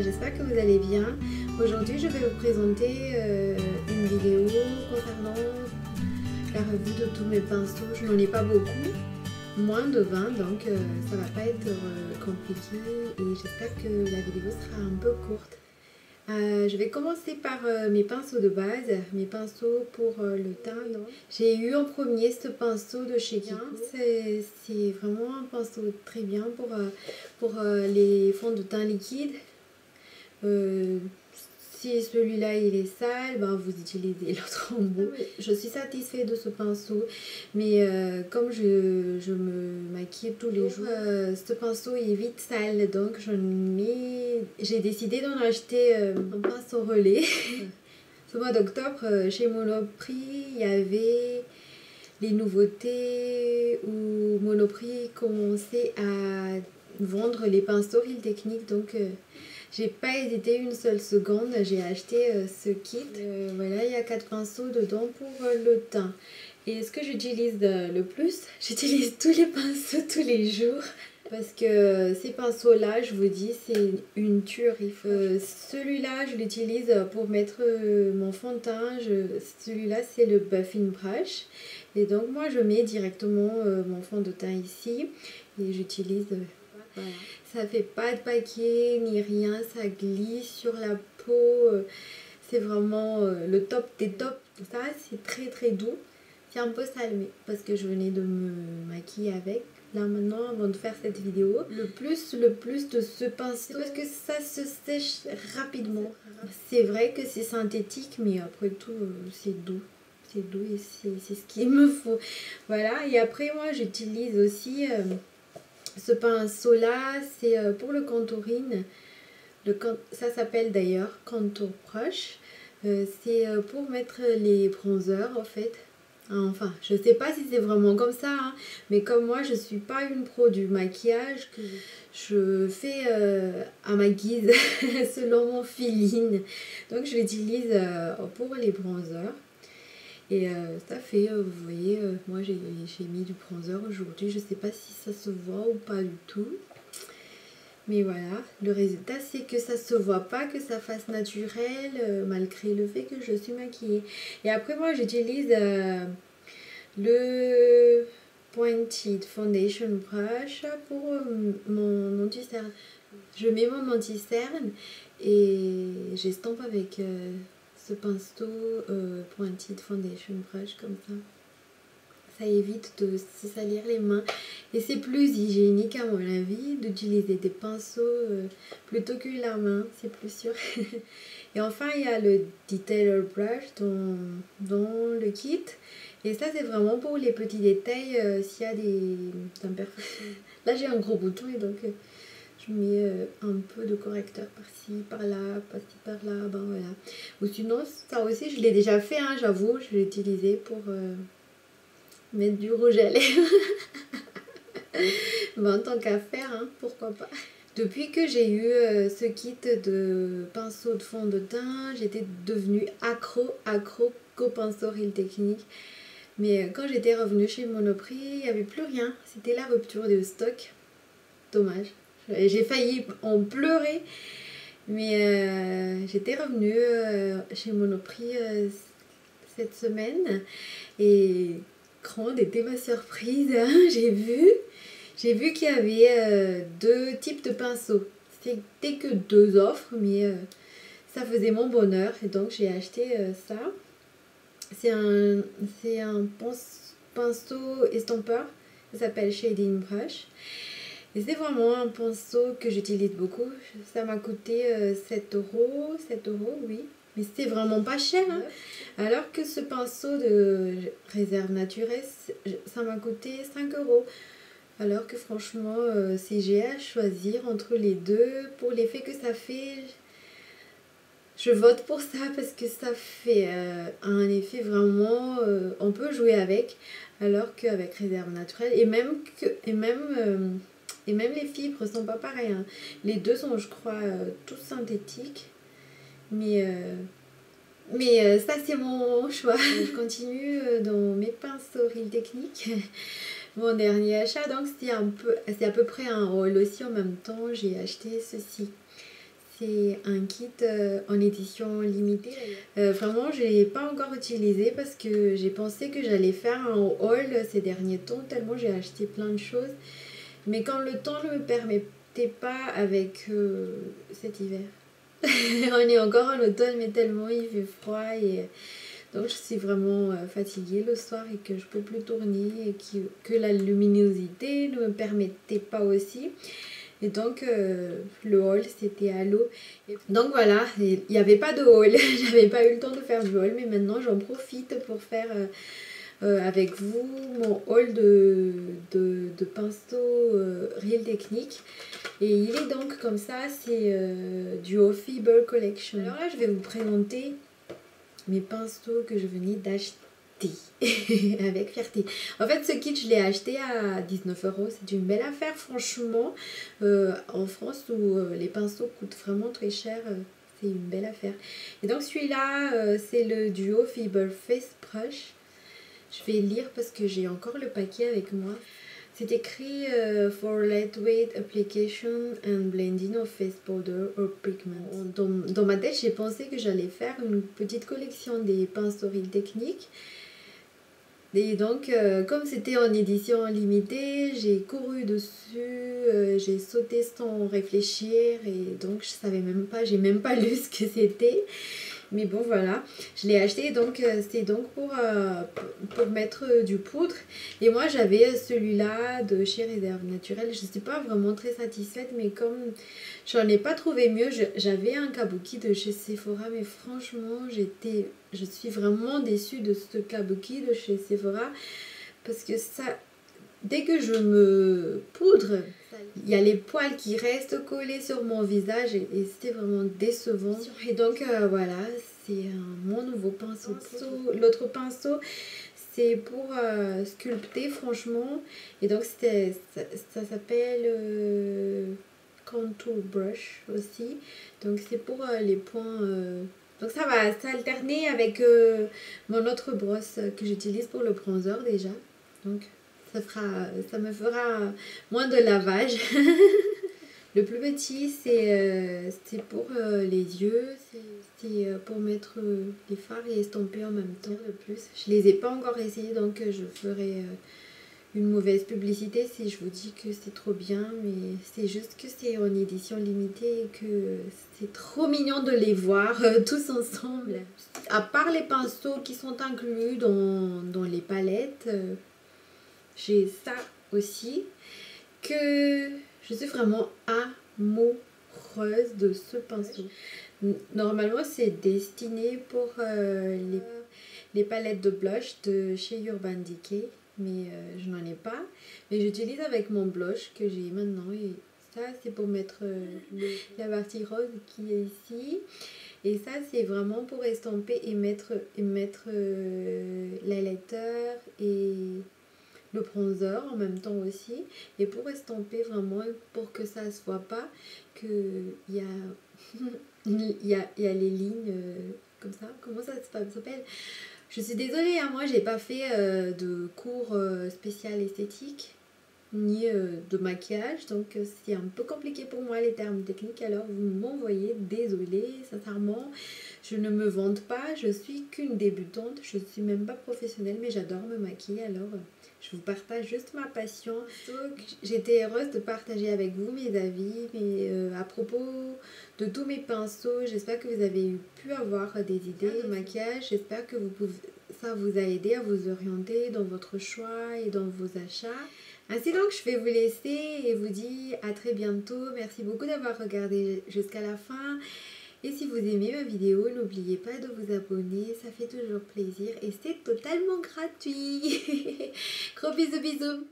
j'espère que vous allez bien. Aujourd'hui je vais vous présenter une vidéo concernant la revue de tous mes pinceaux. Je n'en ai pas beaucoup, moins de 20, donc ça va pas être compliqué et j'espère que la vidéo sera un peu courte. Je vais commencer par mes pinceaux de base, mes pinceaux pour le teint. J'ai eu en premier ce pinceau de chez Kiko. C'est vraiment un pinceau très bien pour les fonds de teint liquide. Si celui-là il est sale, ben vous utilisez l'autre en bout. Je suis satisfaite de ce pinceau, mais comme je me maquille tous les jours, ce pinceau est vite sale, donc j'ai décidé d'en acheter un pinceau relais. Ce mois d'octobre, chez Monoprix, il y avait les nouveautés où Monoprix commençait à vendre les pinceaux Real Technique, donc j'ai pas hésité une seule seconde, j'ai acheté ce kit. Voilà, il y a 4 pinceaux dedans pour le teint. Et ce que j'utilise le plus, j'utilise tous les pinceaux tous les jours. Parce que ces pinceaux-là, je vous dis, c'est une tuerie. Celui-là, je l'utilise pour mettre mon fond de teint. Celui-là, c'est le Buffing Brush. Et donc, moi, je mets directement mon fond de teint ici. Et j'utilise... voilà. Ça fait pas de paquet ni rien, ça glisse sur la peau. C'est vraiment le top des tops. Ça, c'est très très doux. C'est un peu salmé parce que je venais de me maquiller avec. Là maintenant, avant de faire cette vidéo, le plus de ce pinceau, parce que ça se sèche rapidement. C'est vrai que c'est synthétique, mais après tout, c'est doux. C'est doux et c'est ce qu'il me faut. Voilà, et après moi j'utilise aussi ce pinceau là, c'est pour le contouring. Ça s'appelle d'ailleurs Contour Brush. C'est pour mettre les bronzers en fait. Enfin, je sais pas si c'est vraiment comme ça, hein, mais comme moi je suis pas une pro du maquillage, je fais à ma guise selon mon feeling. Donc je l'utilise pour les bronzers. Et ça fait, vous voyez, moi j'ai mis du bronzer aujourd'hui, je sais pas si ça se voit ou pas du tout. Mais voilà, le résultat c'est que ça se voit pas, que ça fasse naturel, malgré le fait que je suis maquillée. Et après moi j'utilise le Pointed Foundation Brush pour mon anti-cerne. Je mets mon anti-cerne et j'estompe avec ce pinceau Pointed Foundation Brush comme ça. Ça évite de se salir les mains et c'est plus hygiénique à mon avis d'utiliser des pinceaux plutôt que la main, c'est plus sûr. Et enfin il y a le Detailer Brush dans le kit et ça c'est vraiment pour les petits détails s'il y a des imperfections. Là j'ai un gros bouton et donc je mets un peu de correcteur par-ci, par-là, par-ci, par-là, ben voilà. Ou sinon ça aussi je l'ai déjà fait, hein, j'avoue, je l'ai utilisé pour... mettre du rouge à lèvres. Bon, tant qu'à faire, hein, pourquoi pas. Depuis que j'ai eu ce kit de pinceau de fond de teint, j'étais devenue accro qu'au pinceau Real Technique. Mais quand j'étais revenue chez Monoprix, il n'y avait plus rien. C'était la rupture de stock. Dommage. J'ai failli en pleurer. Mais j'étais revenue chez Monoprix cette semaine. Et... grande était ma surprise, hein. J'ai vu qu'il y avait 2 types de pinceaux. C'était que 2 offres, mais ça faisait mon bonheur et donc j'ai acheté ça. C'est un pinceau estompeur, ça s'appelle Shading Brush. Et c'est vraiment un pinceau que j'utilise beaucoup. Ça m'a coûté 7 euros, oui. Mais c'était vraiment pas cher, hein. Alors que ce pinceau de réserve naturelle, ça m'a coûté 5 euros. Alors que franchement, si j'ai à choisir entre les deux, pour l'effet que ça fait, je vote pour ça parce que ça fait un effet vraiment... on peut jouer avec, alors qu'avec réserve naturelle, et même les fibres sont pas pareilles, hein. Les deux sont, je crois, tous synthétiques. Mais ça c'est mon choix. Je continue dans mes pinceaux Real Technique. Mon dernier achat, donc c'est à peu près un haul aussi en même temps. J'ai acheté ceci. c'est un kit en édition limitée. Vraiment, je ne l'ai pas encore utilisé parce que j'ai pensé que j'allais faire un haul ces derniers temps, tellement j'ai acheté plein de choses. Mais quand le temps ne me permettait pas avec cet hiver. On est encore en automne, mais tellement il fait froid et donc je suis vraiment fatiguée le soir et que je peux plus tourner et que la luminosité ne me permettait pas aussi. Et donc le haul c'était à l'eau. Donc voilà, il n'y avait pas de haul, j'avais pas eu le temps de faire du haul, mais maintenant j'en profite pour faire avec vous mon haul de pinceaux Real Technique. Et il est donc comme ça, c'est du Fiber Collection. Alors là je vais vous présenter mes pinceaux que je venais d'acheter avec fierté. En fait ce kit je l'ai acheté à 19 €, c'est une belle affaire franchement. En France où les pinceaux coûtent vraiment très cher, c'est une belle affaire. Et donc celui-là c'est le duo Fiber Face Brush. Je vais lire parce que j'ai encore le paquet avec moi. C'est écrit for lightweight application and blending of face powder or pigment. Dans ma tête, j'ai pensé que j'allais faire une petite collection des pinceaux Real Technique. Et donc, comme c'était en édition limitée, j'ai couru dessus, j'ai sauté sans réfléchir et donc je savais même pas, j'ai même pas lu ce que c'était. Mais bon voilà, je l'ai acheté donc c'était donc pour mettre du poudre. Et moi j'avais celui-là de chez Réserve Naturelle. Je ne suis pas vraiment très satisfaite, mais comme j'en ai pas trouvé mieux, j'avais un kabuki de chez Sephora. Mais franchement je suis vraiment déçue de ce kabuki de chez Sephora. Parce que ça, dès que je me poudre, il y a les poils qui restent collés sur mon visage et c'était vraiment décevant. Et donc voilà, c'est mon nouveau pinceau. L'autre pinceau, c'est pour sculpter franchement. Et donc ça s'appelle Contour Brush aussi. Donc c'est pour les points... Donc ça va s'alterner avec mon autre brosse que j'utilise pour le bronzer déjà. Donc ça me fera moins de lavage. Le plus petit, c'est pour les yeux, c'est pour mettre les fards et estomper en même temps de plus. Je les ai pas encore essayés, donc je ferai une mauvaise publicité si je vous dis que c'est trop bien, mais c'est juste que c'est en édition limitée et que c'est trop mignon de les voir tous ensemble. À part les pinceaux qui sont inclus dans les palettes, j'ai ça aussi, que je suis vraiment amoureuse de ce pinceau. Normalement c'est destiné pour les palettes de blush de chez Urban Decay, mais je n'en ai pas. Mais j'utilise avec mon blush que j'ai maintenant et ça c'est pour mettre la partie rose qui est ici. Et ça c'est vraiment pour estomper et mettre l'highlighter et le bronzer en même temps aussi, et pour estomper vraiment, pour que ça se voit pas qu'il y a il y a les lignes comme ça. Comment ça s'appelle? Je suis désolée, hein, moi j'ai pas fait de cours spécial esthétique ni de maquillage, donc c'est un peu compliqué pour moi les termes techniques, alors vous m'envoyez, désolée, sincèrement. Je ne me vante pas, je suis qu'une débutante, je ne suis même pas professionnelle, mais j'adore me maquiller, alors je vous partage juste ma passion. Donc j'étais heureuse de partager avec vous mes avis, à propos de tous mes pinceaux. J'espère que vous avez pu avoir des idées de maquillage, j'espère que ça vous a aidé à vous orienter dans votre choix et dans vos achats. Ainsi donc, je vais vous laisser et vous dis à très bientôt. Merci beaucoup d'avoir regardé jusqu'à la fin. Et si vous aimez ma vidéo, n'oubliez pas de vous abonner, ça fait toujours plaisir et c'est totalement gratuit. Gros bisous bisous.